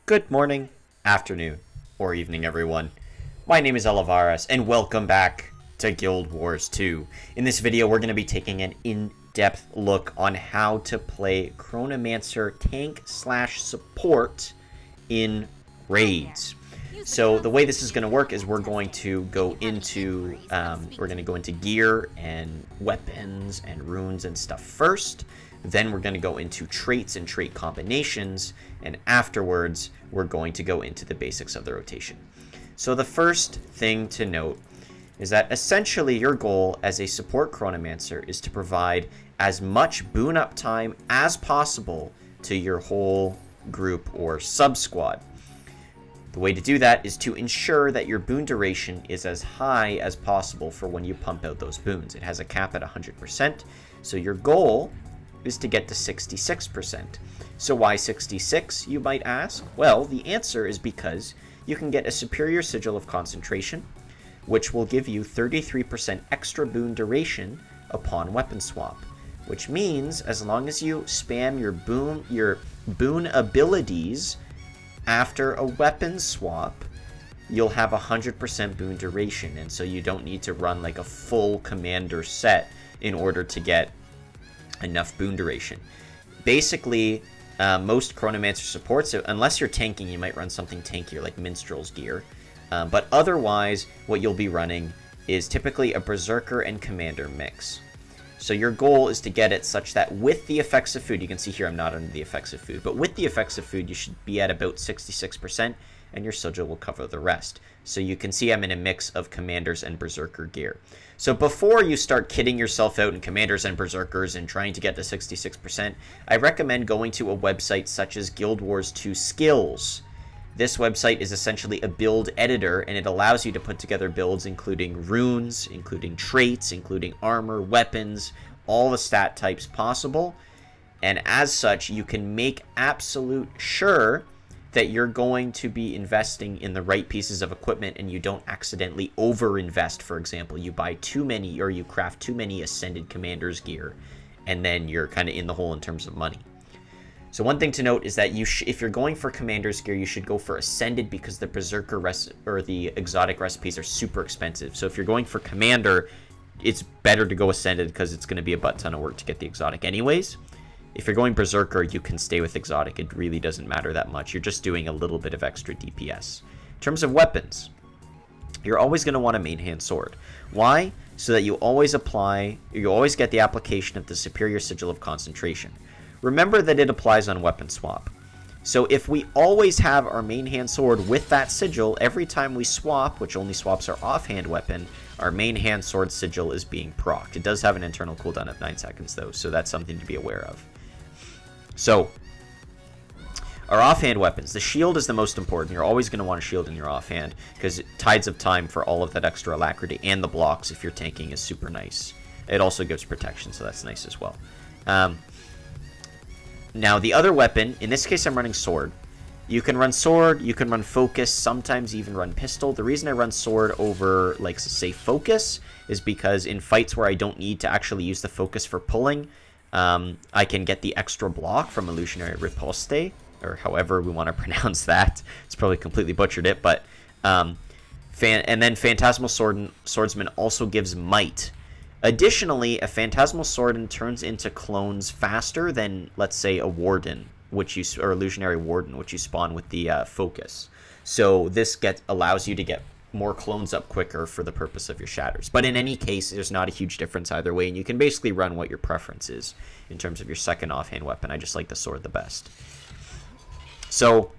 Good morning, afternoon, or evening, everyone. My name is Elivaras, and welcome back to Guild Wars 2. In this video, we're going to be taking an in-depth look on how to play Chronomancer tank/support in raids. So the way this is going to work is we're going to go into gear and weapons and runes and stuff first. Then we're going to go into traits and trait combinations, and afterwards we're going to go into the basics of the rotation. So the first thing to note is that essentially your goal as a support Chronomancer is to provide as much boon up time as possible to your whole group or sub-squad. The way to do that is to ensure that your boon duration is as high as possible for when you pump out those boons. It has a cap at 100%, so your goal is to get to 66%. So why 66, you might ask? Well, the answer is because you can get a superior sigil of concentration, which will give you 33% extra boon duration upon weapon swap, which means as long as you spam your boon abilities after a weapon swap, you'll have 100% boon duration, and so you don't need to run like a full commander set in order to get enough boon duration. Basically, most Chronomancer supports, unless you're tanking, you might run something tankier like Minstrel's gear. But otherwise, what you'll be running is typically a Berserker and Commander mix. So your goal is to get it such that with the effects of food, you can see here I'm not under the effects of food, but with the effects of food, you should be at about 66%, and your sigil will cover the rest. So you can see I'm in a mix of Commanders and Berserker gear. So before you start kidding yourself out in Commanders and Berserkers and trying to get to 66%, I recommend going to a website such as Guild Wars 2 Skills. This website is essentially a build editor, and it allows you to put together builds including runes, including traits, including armor, weapons, all the stat types possible. And as such, you can make absolute sure that you're going to be investing in the right pieces of equipment and you don't accidentally over-invest. For example, you buy too many or you craft too many Ascended Commander's gear, and then you're kind of in the hole in terms of money. So one thing to note is that if you're going for Commander's gear, you should go for Ascended because the Berserker or the exotic recipes are super expensive. So if you're going for Commander, it's better to go Ascended because it's going to be a butt ton of work to get the exotic anyways. If you're going Berserker, you can stay with exotic. It really doesn't matter that much. You're just doing a little bit of extra DPS. In terms of weapons, you're always going to want a main hand sword. Why? So that you always get the application of the superior sigil of concentration. Remember that it applies on weapon swap. So if we always have our main hand sword with that sigil, every time we swap, which only swaps our offhand weapon, our main hand sword sigil is being procced. It does have an internal cooldown of 9 seconds though, so that's something to be aware of. So, our offhand weapons. The shield is the most important. You're always going to want a shield in your offhand because Tides of Time for all of that extra alacrity, and the blocks if you're tanking is super nice. It also gives protection, so that's nice as well. Now, the other weapon, in this case I'm running sword. You can run sword, you can run focus, sometimes even run pistol. The reason I run sword over, like, say, focus is because in fights where I don't need to actually use the focus for pulling, I can get the extra block from Illusionary Riposte, or however we want to pronounce that. It's probably completely butchered it, but and then Phantasmal Swordsman also gives might. Additionally, a Phantasmal Swordsman turns into clones faster than, let's say, a Warden, or Illusionary Warden, which you spawn with the focus. So this allows you to get more clones up quicker for the purpose of your shatters. But in any case, there's not a huge difference either way, and you can basically run what your preference is in terms of your second offhand weapon. I just like the sword the best. So,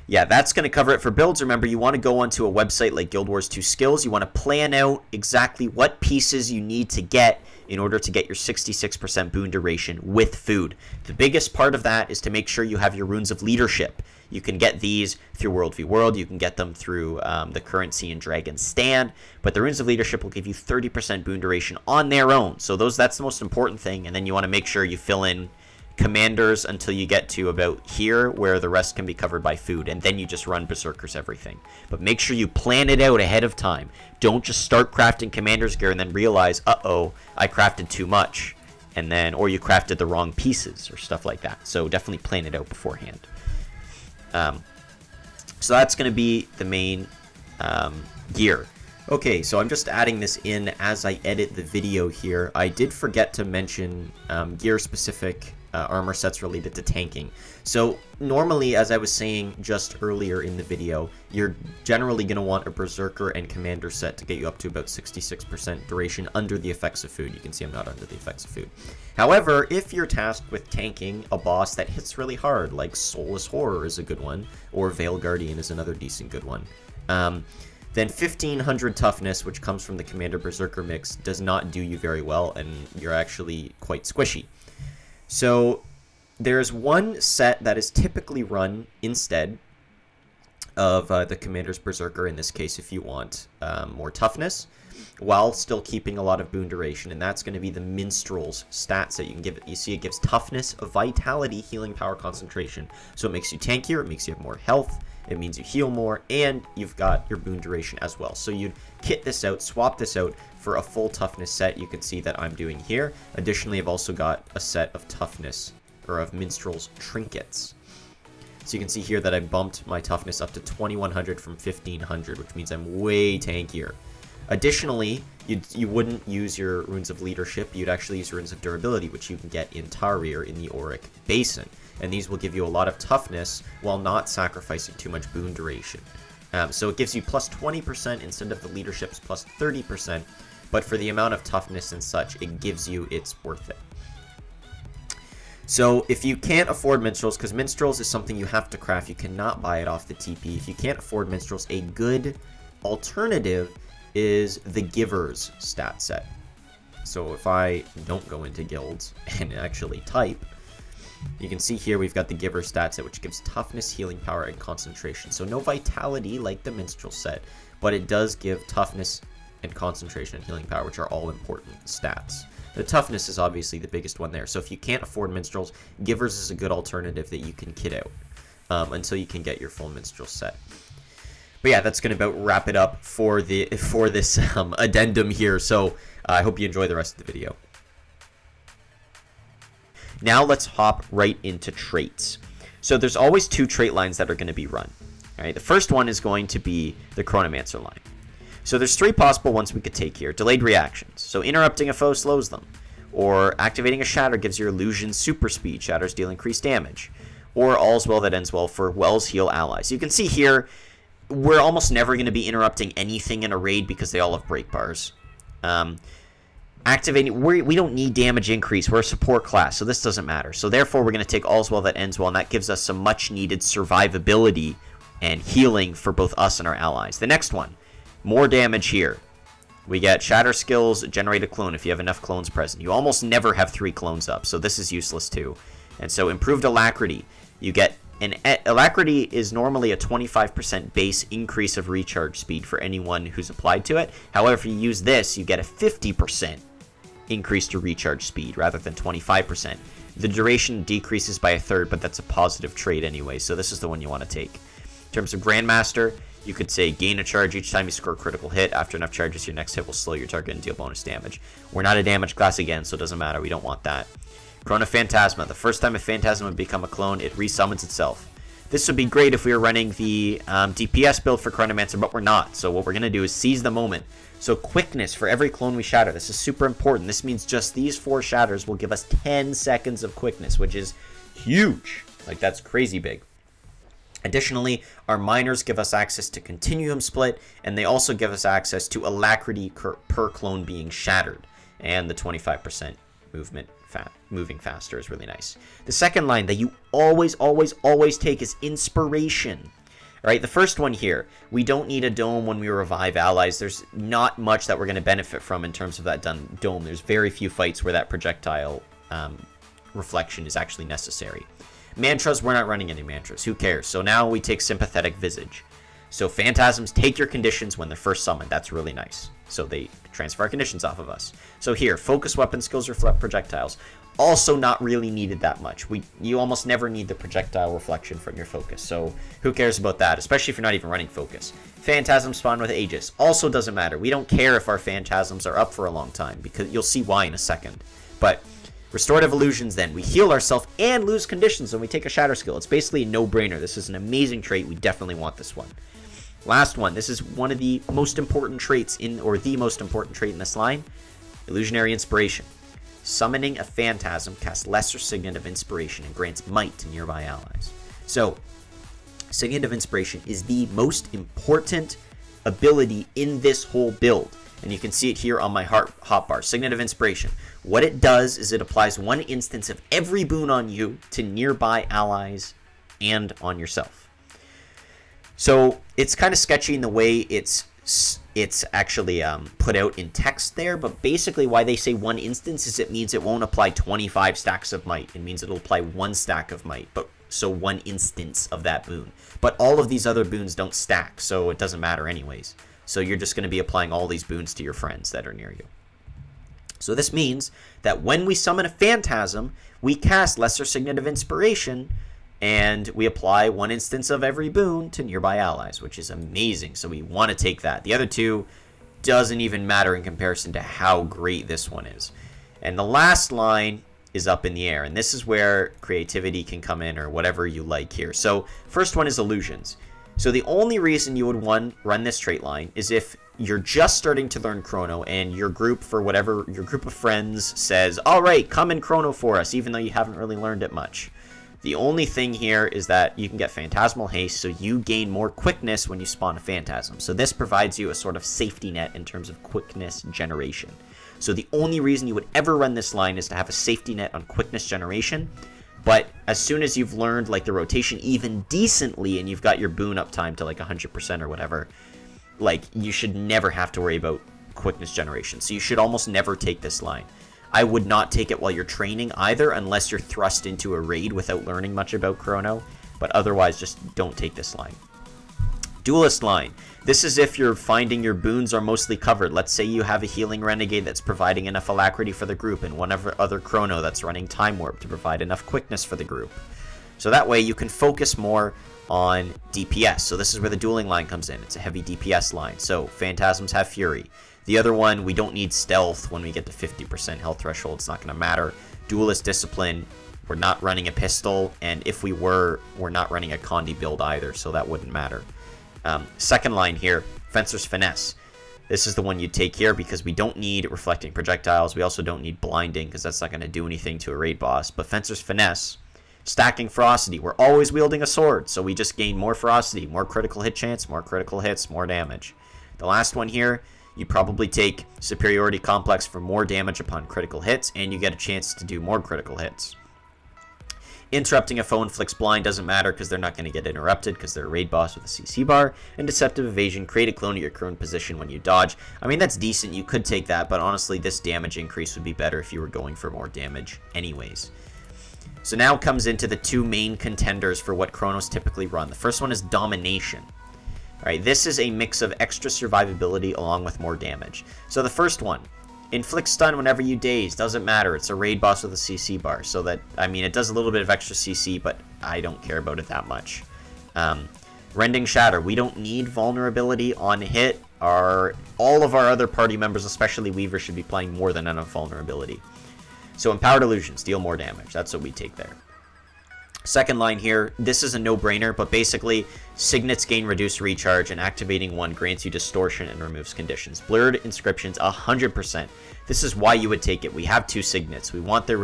yeah, that's going to cover it for builds. Remember, you want to go onto a website like Guild Wars 2 Skills. You want to plan out exactly what pieces you need to get in order to get your 66% boon duration with food. The biggest part of that is to make sure you have your runes of leadership. You can get these through World v World. You can get them through the Currency and Dragon Stand. But the runes of leadership will give you 30% boon duration on their own. So that's the most important thing. And then you want to make sure you fill in Commanders until you get to about here, where the rest can be covered by food, and then you just run Berserkers everything. But make sure you plan it out ahead of time. Don't just start crafting Commander's gear and then realize, uh-oh, I crafted too much, and then, or you crafted the wrong pieces or stuff like that. So definitely plan it out beforehand. So that's going to be the main gear. Okay, so I'm just adding this in as I edit the video here. I did forget to mention gear-specific armor sets related to tanking. So normally, as I was saying just earlier in the video, you're generally going to want a Berserker and Commander set to get you up to about 66% duration under the effects of food. You can see I'm not under the effects of food. However, if you're tasked with tanking a boss that hits really hard, like Soulless Horror is a good one, or Veil Guardian is another decent good one, then 1500 toughness, which comes from the Commander Berserker mix, does not do you very well, and you're actually quite squishy. So there's one set that is typically run instead of the Commander's Berserker, in this case, if you want more toughness, while still keeping a lot of boon duration, and that's going to be the Minstrel's stats that you can give it. You see it gives toughness, vitality, healing power, concentration. So it makes you tankier, it makes you have more health, it means you heal more, and you've got your boon duration as well. So you'd kit this out, swap this out for a full toughness set. You can see that I'm doing here. Additionally, I've also got a set of toughness, or of Minstrel's trinkets. So you can see here that I bumped my toughness up to 2100 from 1500, which means I'm way tankier. Additionally, you wouldn't use your Runes of Leadership, you'd actually use Runes of Durability, which you can get in Tarir in the Auric Basin. And these will give you a lot of toughness while not sacrificing too much boon duration. So it gives you plus 20% instead of the Leadership's plus 30%, but for the amount of toughness and such, it gives you, it's worth it. So if you can't afford Minstrels, because Minstrels is something you have to craft, you cannot buy it off the TP. If you can't afford Minstrels, a good alternative is the Giver's stat set. So if I don't go into guilds and actually type, you can see here we've got the Giver's stat set, which gives toughness, healing power, and concentration. So no vitality like the Minstrel set, but it does give toughness and concentration and healing power, which are all important stats. The toughness is obviously the biggest one there. So if you can't afford Minstrels, Giver's is a good alternative that you can kit out until you can get your full Minstrel set. But yeah, that's going to about wrap it up for this addendum here. So I hope you enjoy the rest of the video. Now let's hop right into traits. So there's always two trait lines that are going to be run. All right, the first one is going to be the Chronomancer line. So there's three possible ones we could take here. Delayed reactions. So interrupting a foe slows them. Or activating a shatter gives your illusion super speed. Shatters deal increased damage. Or all's well that ends well for Wells heal allies. You can see here, we're almost never going to be interrupting anything in a raid because they all have break bars. Activating, we don't need damage increase. We're a support class, so this doesn't matter. So therefore, we're going to take all's well that ends well, and that gives us some much needed survivability and healing for both us and our allies. The next one, more damage here. We get shatter skills, generate a clone if you have enough clones present. You almost never have 3 clones up, so this is useless too. And so improved alacrity. You get an alacrity is normally a 25% base increase of recharge speed for anyone who's applied to it. However, if you use this, you get a 50% increase to recharge speed rather than 25%. The duration decreases by 1/3, but that's a positive trait anyway, so this is the one you want to take. In terms of Grandmaster, you could say gain a charge each time you score a critical hit. After enough charges, your next hit will slow your target and deal bonus damage. We're not a damage class again, so it doesn't matter. We don't want that. Chronophantasma. The first time a Phantasm would become a clone, it resummons itself. This would be great if we were running the DPS build for Chronomancer, but we're not. So what we're going to do is seize the moment. So quickness for every clone we shatter. This is super important. This means just these 4 shatters will give us 10 seconds of quickness, which is huge. Like, that's crazy big. Additionally, our miners give us access to Continuum Split, and they also give us access to Alacrity per clone being shattered. And the 25% moving faster is really nice. The second line that you always take is Inspiration. All right, the first one here, we don't need a dome when we revive allies. There's not much that we're going to benefit from in terms of that dome. There's very few fights where that projectile reflection is actually necessary. Mantras, we're not running any mantras. Who cares? So now we take Sympathetic Visage. So Phantasms take your conditions when they're first summoned. That's really nice. So they transfer our conditions off of us. So here, Focus Weapon Skills reflect projectiles. Also not really needed that much. You almost never need the projectile reflection from your focus. So who cares about that, especially if you're not even running focus. Phantasm spawn with Aegis. Also doesn't matter. We don't care if our Phantasms are up for a long time, because you'll see why in a second. But Restorative Illusions, then. We heal ourselves and lose conditions when we take a Shatter skill. It's basically a no-brainer. This is an amazing trait. We definitely want this one. Last one. This is one of the most important traits or the most important trait in this line. Illusionary Inspiration. Summoning a Phantasm casts Lesser Signet of Inspiration and grants might to nearby allies. So, Signet of Inspiration is the most important ability in this whole build. And you can see it here on my hotbar. Signet of Inspiration. What it does is it applies one instance of every boon on you to nearby allies and on yourself. So it's kind of sketchy in the way it's actually put out in text there, but basically why they say one instance is it means it won't apply 25 stacks of might. It means it'll apply one stack of might, but so one instance of that boon. But all of these other boons don't stack, so it doesn't matter anyways. So you're just going to be applying all these boons to your friends that are near you. So this means that when we summon a Phantasm, we cast Lesser Signet of Inspiration, and we apply one instance of every boon to nearby allies, which is amazing. So we want to take that. The other two doesn't even matter in comparison to how great this one is. And the last line is up in the air, and this is where creativity can come in, or whatever you like here. So first one is Illusions. So the only reason you would run this trait line is if you're just starting to learn Chrono and your group, for whatever, your group of friends says, all right, come in Chrono for us, even though you haven't really learned it much. The only thing here is that you can get Phantasmal Haste, so you gain more quickness when you spawn a Phantasm. So this provides you a sort of safety net in terms of quickness generation. So the only reason you would ever run this line is to have a safety net on quickness generation. But as soon as you've learned like the rotation even decently and you've got your boon uptime to like 100% or whatever, like you should never have to worry about quickness generation. So you should almost never take this line. I would not take it while you're training either, unless you're thrust into a raid without learning much about Chrono. But otherwise, just don't take this line. Duelist line. This is if you're finding your boons are mostly covered. Let's say you have a healing renegade that's providing enough alacrity for the group, and one other Chrono that's running Time Warp to provide enough quickness for the group. So that way you can focus more on DPS. So this is where the dueling line comes in. It's a heavy DPS line. So Phantasms have Fury. The other one, we don't need Stealth when we get to 50% health threshold. It's not going to matter. Duelist Discipline, we're not running a pistol, and if we were, we're not running a Condi build either, so that wouldn't matter. Second line here, Fencer's Finesse. This is the one you take here because we don't need Reflecting Projectiles. We also don't need Blinding because that's not going to do anything to a raid boss. But Fencer's Finesse, stacking Ferocity. We're always wielding a sword, so we just gain more Ferocity, more critical hit chance, more critical hits, more damage. The last one here, you probably take Superiority Complex for more damage upon critical hits, and you get a chance to do more critical hits. Interrupting a foe inflicts blind doesn't matter because they're not going to get interrupted because they're a raid boss with a CC bar. And Deceptive Evasion, create a clone of your current position when you dodge. I mean, that's decent. You could take that, but honestly, this damage increase would be better if you were going for more damage anyways. So now comes into the two main contenders for what Chronos typically run. The first one is Domination. Alright, this is a mix of extra survivability along with more damage. So the first one, inflict stun whenever you daze. Doesn't matter. It's a raid boss with a CC bar. So that, I mean, it does a little bit of extra CC, but I don't care about it that much. Rending Shatter. We don't need vulnerability on hit. All of our other party members, especially Weaver, should be playing more than enough vulnerability. So Empowered Illusions. Deal more damage. That's what we take there. Second line here, this is a no-brainer, but basically, Signets gain reduced recharge, and activating one grants you distortion and removes conditions. Blurred Inscriptions, 100%. This is why you would take it. We have two Signets. We want their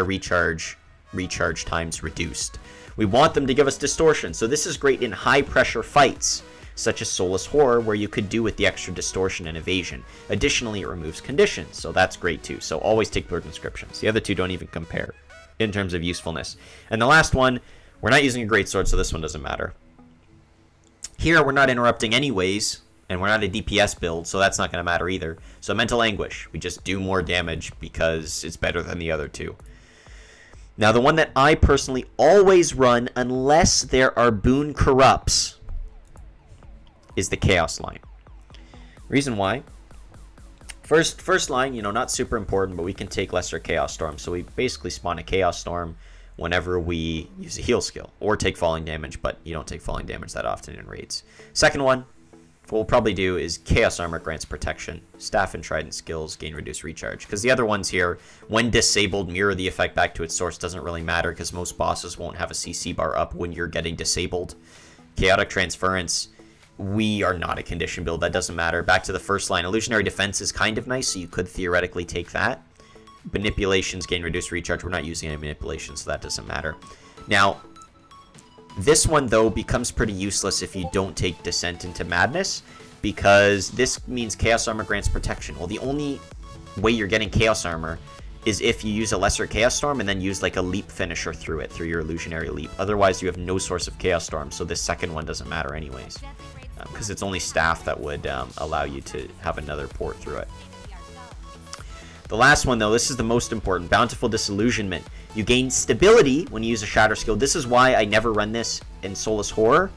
recharge times reduced. We want them to give us distortion, so this is great in high-pressure fights, such as Soulless Horror, where you could do with the extra distortion and evasion. Additionally, it removes conditions, so that's great too. So always take Blurred Inscriptions. The other two don't even compare in terms of usefulness. And the last one, we're not using a greatsword, so this one doesn't matter. Here, we're not interrupting anyways, and we're not a DPS build, so that's not going to matter either. So Mental Anguish, we just do more damage because it's better than the other two. Now, the one that I personally always run, unless there are boon corrupts, is the Chaos line. Reason why? First line, you know, not super important, but we can take Lesser Chaos Storm. So we basically spawn a Chaos Storm whenever we use a heal skill. Or take falling damage, but you don't take falling damage that often in raids. Second one, what we'll probably do is Chaos Armor grants protection. Staff and Trident skills gain reduced recharge. Because the other ones here, when disabled, mirror the effect back to its source. Doesn't really matter because most bosses won't have a CC bar up when you're getting disabled. Chaotic Transference, we are not a condition build. That doesn't matter. Back to the first line. Illusionary Defense is kind of nice, so you could theoretically take that. Manipulations gain reduced recharge. We're not using any manipulations, so that doesn't matter. Now, this one, though, becomes pretty useless if you don't take Descent into Madness, because this means Chaos Armor grants protection. Well, the only way you're getting Chaos Armor is if you use a Lesser Chaos Storm and then use like a leap finisher through it, through your Illusionary Leap. Otherwise, you have no source of Chaos Storm, so this second one doesn't matter anyways, because it's only Staff that would allow you to have another port through it. The last one, though, this is the most important. Bountiful Disillusionment. You gain stability when you use a Shatter skill. This is why I never run this in Soulless Horror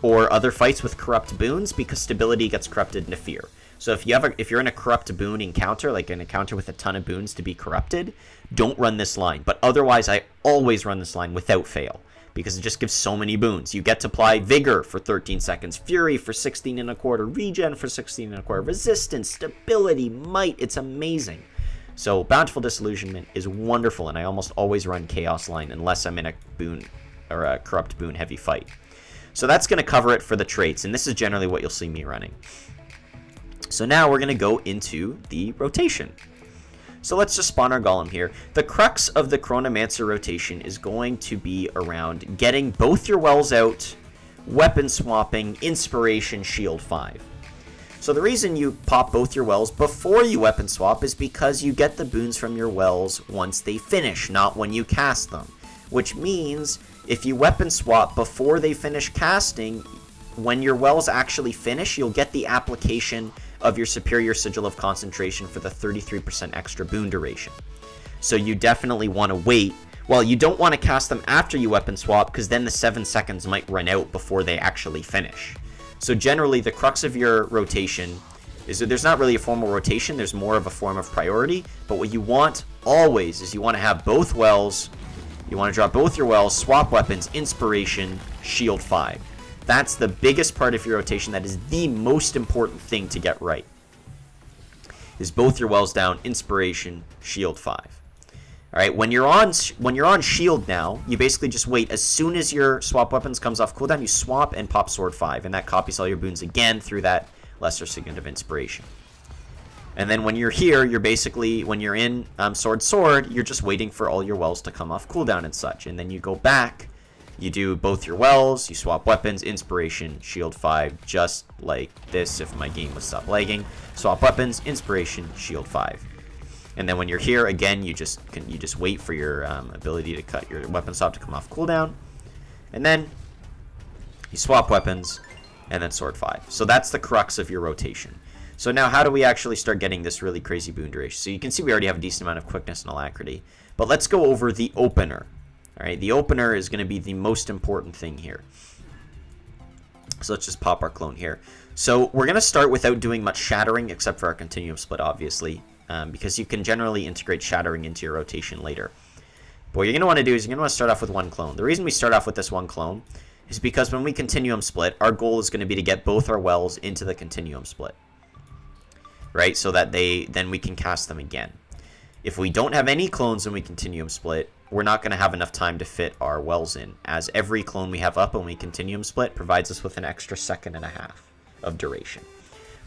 or other fights with corrupt boons, because stability gets corrupted into fear. So if you're in a corrupt boon encounter, like an encounter with a ton of boons to be corrupted, don't run this line. But otherwise, I always run this line without fail, because it just gives so many boons. You get to apply Vigor for 13 seconds, Fury for 16 1/4, Regen for 16 1/4, Resistance, Stability, Might. It's amazing. So Bountiful Disillusionment is wonderful, and I almost always run Chaos line unless I'm in a boon or a corrupt boon heavy fight. So that's going to cover it for the traits, and this is generally what you'll see me running. So now we're going to go into the rotation. So let's just spawn our Golem here. The crux of the Chronomancer rotation is going to be around getting both your wells out, weapon swapping, inspiration, shield 5. So the reason you pop both your wells before you weapon swap is because you get the boons from your wells once they finish, not when you cast them. Which means if you weapon swap before they finish casting, when your wells actually finish, you'll get the application of your Superior Sigil of Concentration for the 33% extra boon duration. So you definitely want to wait. Well, you don't want to cast them after you weapon swap, because then the 7 seconds might run out before they actually finish. So generally, the crux of your rotation is that there's not really a formal rotation, there's more of a form of priority, but what you want always is you want to have both wells, you want to drop both your wells, swap weapons, inspiration, shield 5. That's the biggest part of your rotation. That is the most important thing to get right, is both your wells down, inspiration, shield 5. All right, when you're on shield now, you basically just wait. As soon as your swap weapons comes off cooldown, you swap and pop sword 5, and that copies all your boons again through that lesser signet of inspiration. And then when you're here, you're basically, when you're in sword, you're just waiting for all your wells to come off cooldown and such. And then you go back, you do both your wells, you swap weapons, inspiration, shield 5, just like this if my game would stop lagging. Swap weapons, inspiration, shield 5. And then when you're here, again, you just wait for your ability to cut your weapon swap to come off cooldown. And then you swap weapons, and then sword 5. So that's the crux of your rotation. So now how do we actually start getting this really crazy boon duration? So you can see we already have a decent amount of quickness and alacrity. But let's go over the opener. All right, the opener is going to be the most important thing here. So let's just pop our clone here. So we're going to start without doing much shattering, except for our continuum split, obviously. Because you can generally integrate shattering into your rotation later. But what you're going to want to do is you're going to want to start off with one clone. The reason we start off with this one clone is because when we continuum split, our goal is going to be to get both our wells into the continuum split. Right? So that then we can cast them again. If we don't have any clones when we continuum split, we're not going to have enough time to fit our wells in, as every clone we have up when we continuum split provides us with an extra 1.5 seconds of duration.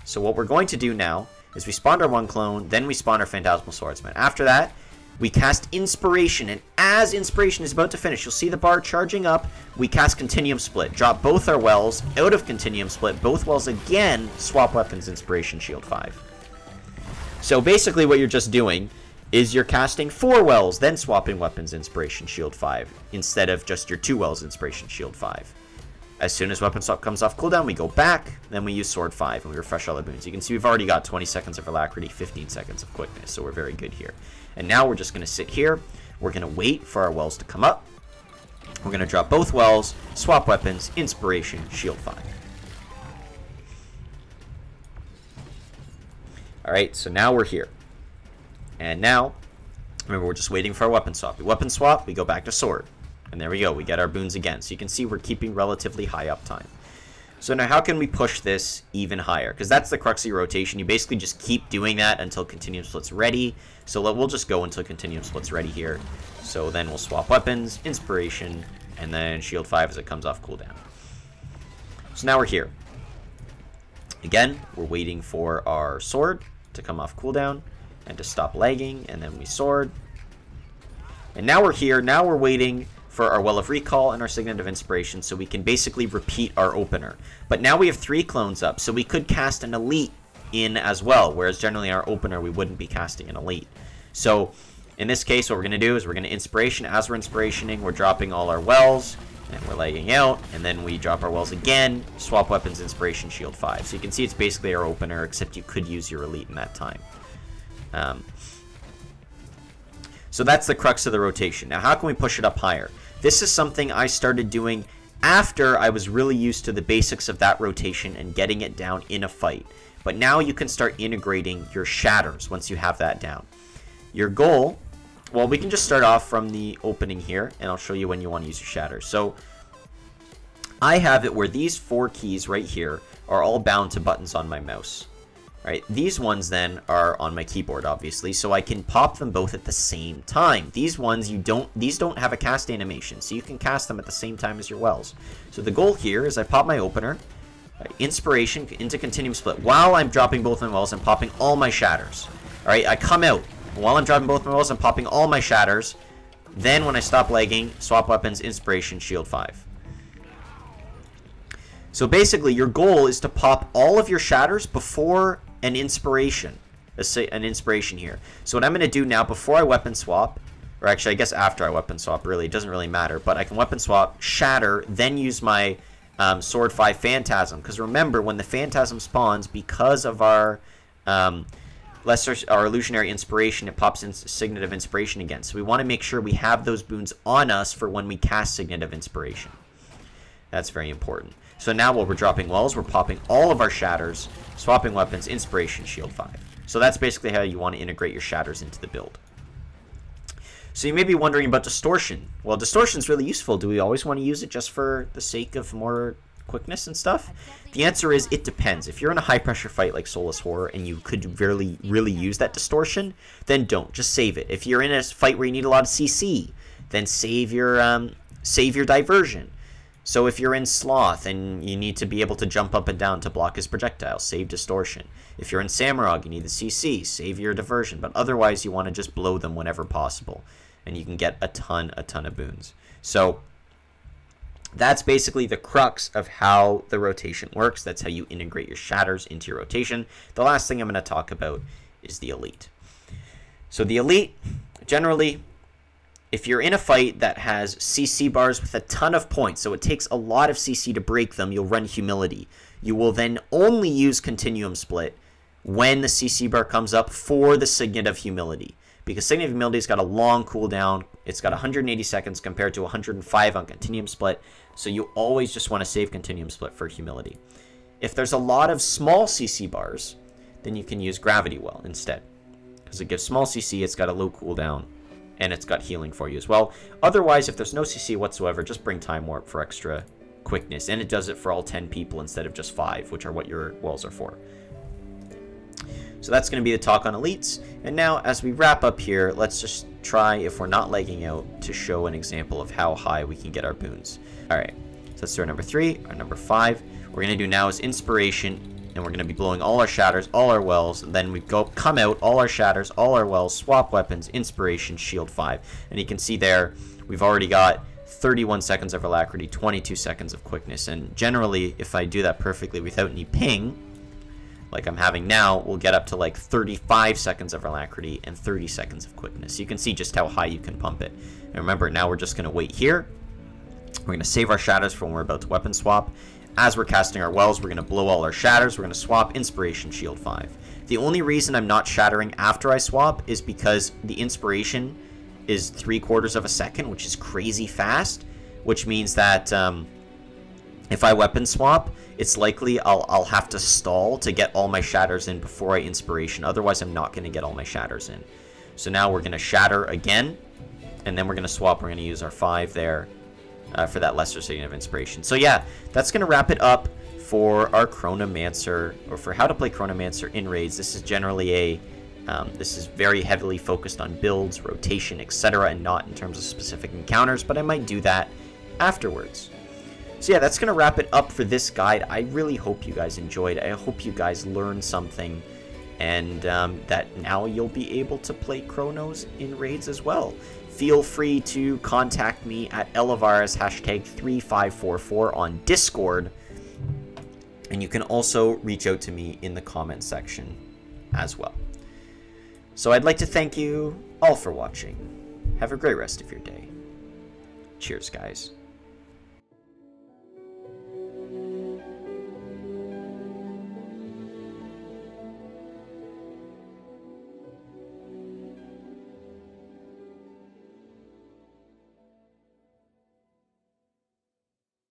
So what we're going to do now is we spawn our one clone, then we spawn our Phantasmal Swordsman. After that, we cast Inspiration, and as Inspiration is about to finish, you'll see the bar charging up, we cast Continuum Split. Drop both our wells out of Continuum Split, both wells again, swap weapons, Inspiration, shield 5. So basically what you're just doing is you're casting 4 wells, then swapping weapons, Inspiration, shield 5, instead of just your 2 wells, Inspiration, shield 5. As soon as weapon swap comes off cooldown, we go back, then we use sword 5, and we refresh all the boons. You can see we've already got 20 seconds of alacrity, 15 seconds of quickness, so we're very good here. And now we're just going to sit here. We're going to wait for our wells to come up. We're going to drop both wells, swap weapons, inspiration, shield 5. Alright, so now we're here. And now, remember, we're just waiting for our weapon swap. We weapon swap, we go back to sword. And there we go, we get our boons again. So you can see we're keeping relatively high uptime. So now how can we push this even higher? Because that's the crux of your rotation. You basically just keep doing that until Continuum Split's ready. So we'll just go until Continuum Split's ready here. So then we'll swap weapons, Inspiration, and then Shield 5 as it comes off cooldown. So now we're here. Again, we're waiting for our sword to come off cooldown and to stop lagging, and then we sword. And now we're here. Now we're waiting for our Well of Recall and our Signet of Inspiration, so we can basically repeat our opener. But now we have 3 clones up, so we could cast an Elite in as well, whereas generally our opener we wouldn't be casting an Elite. So in this case, what we're going to do is we're going to Inspiration. As we're Inspirationing, we're dropping all our Wells, and we're lagging out, and then we drop our Wells again, swap weapons, Inspiration, Shield 5. So you can see it's basically our opener, except you could use your Elite in that time. So that's the crux of the rotation. Now how can we push it up higher? This is something I started doing after I was really used to the basics of that rotation and getting it down in a fight. But now you can start integrating your shatters once you have that down. Your goal, well, we can just start off from the opening here, and I'll show you when you want to use your shatters. So I have it where these 4 keys right here are all bound to buttons on my mouse. Right, these ones then are on my keyboard, obviously, so I can pop them both at the same time. These ones, these don't have a cast animation, so you can cast them at the same time as your Wells. So the goal here is I pop my opener, Inspiration into Continuum Split. While I'm dropping both my Wells, I'm popping all my shatters. Alright, I come out. While I'm dropping both my Wells, I'm popping all my shatters. Then when I stop lagging, swap weapons, Inspiration, Shield 5. So basically, your goal is to pop all of your shatters before an inspiration. An inspiration here. So what I'm going to do now, before I weapon swap, or actually I guess after I weapon swap, really, it doesn't really matter, but I can weapon swap, shatter, then use my Sword 5 Phantasm. Because remember, when the Phantasm spawns, because of our illusionary inspiration, it pops in Signet of Inspiration again. So we want to make sure we have those boons on us for when we cast Signet of Inspiration. That's very important. So now while we're dropping Wells, we're popping all of our shatters, swapping weapons, Inspiration, Shield 5. So that's basically how you want to integrate your shatters into the build. So you may be wondering about Distortion. Well, Distortion is really useful. Do we always want to use it just for the sake of more quickness and stuff? The answer is it depends. If you're in a high-pressure fight like Soulless Horror and you could really use that Distortion, then don't. Just save it. If you're in a fight where you need a lot of CC, then save your Diversion. So if you're in Sloth and you need to be able to jump up and down to block his projectile, save Distortion. If you're in Samurag, you need the CC, save your Diversion. But otherwise, you want to just blow them whenever possible. And you can get a ton of boons. So that's basically the crux of how the rotation works. That's how you integrate your shatters into your rotation. The last thing I'm going to talk about is the Elite. So the Elite, generally, if you're in a fight that has CC bars with a ton of points, so it takes a lot of CC to break them, you'll run Humility. You will then only use Continuum Split when the CC bar comes up for the Signet of Humility. Because Signet of Humility's got a long cooldown. It's got 180 seconds compared to 105 on Continuum Split. So you always just want to save Continuum Split for Humility. If there's a lot of small CC bars, then you can use Gravity Well instead. Because it gives small CC, it's got a low cooldown, and it's got healing for you as well. Otherwise, if there's no CC whatsoever, just bring Time Warp for extra quickness. And it does it for all 10 people instead of just 5, which are what your Wells are for. So that's going to be the talk on Elites. And now, as we wrap up here, let's just try, if we're not lagging out, to show an example of how high we can get our boons. Alright, so let's do our number 3, our number 5. What we're going to do now is Inspiration, and we're going to be blowing all our shatters, all our Wells. Then we come out, all our shatters, all our Wells, swap weapons, Inspiration, Shield 5. And you can see there, we've already got 31 seconds of Alacrity, 22 seconds of Quickness. And generally, if I do that perfectly without any ping, like I'm having now, we'll get up to like 35 seconds of Alacrity and 30 seconds of Quickness. You can see just how high you can pump it. And remember, now we're just going to wait here. We're going to save our shatters for when we're about to weapon swap. As we're casting our Wells, we're going to blow all our shatters. We're going to swap Inspiration, Shield 5. The only reason I'm not shattering after I swap is because the Inspiration is 3/4 of a second, which is crazy fast, which means that if I weapon swap, it's likely I'll have to stall to get all my shatters in before I Inspiration. Otherwise, I'm not going to get all my shatters in. So now we're going to shatter again, and then we're going to swap. We're going to use our 5 there for that lesser Signet of Inspiration. So yeah, that's going to wrap it up for our Chronomancer, or for how to play Chronomancer in raids. This is generally a this is very heavily focused on builds, rotation, etc., and not in terms of specific encounters, but I might do that afterwards. So yeah, that's going to wrap it up for this guide. I really hope you guys enjoyed. I hope you guys learned something, and that now you'll be able to play Chronos in raids as well. Feel free to contact me at Elivaras #3544 on Discord, and you can also reach out to me in the comment section as well. So I'd like to thank you all for watching. Have a great rest of your day. Cheers, guys.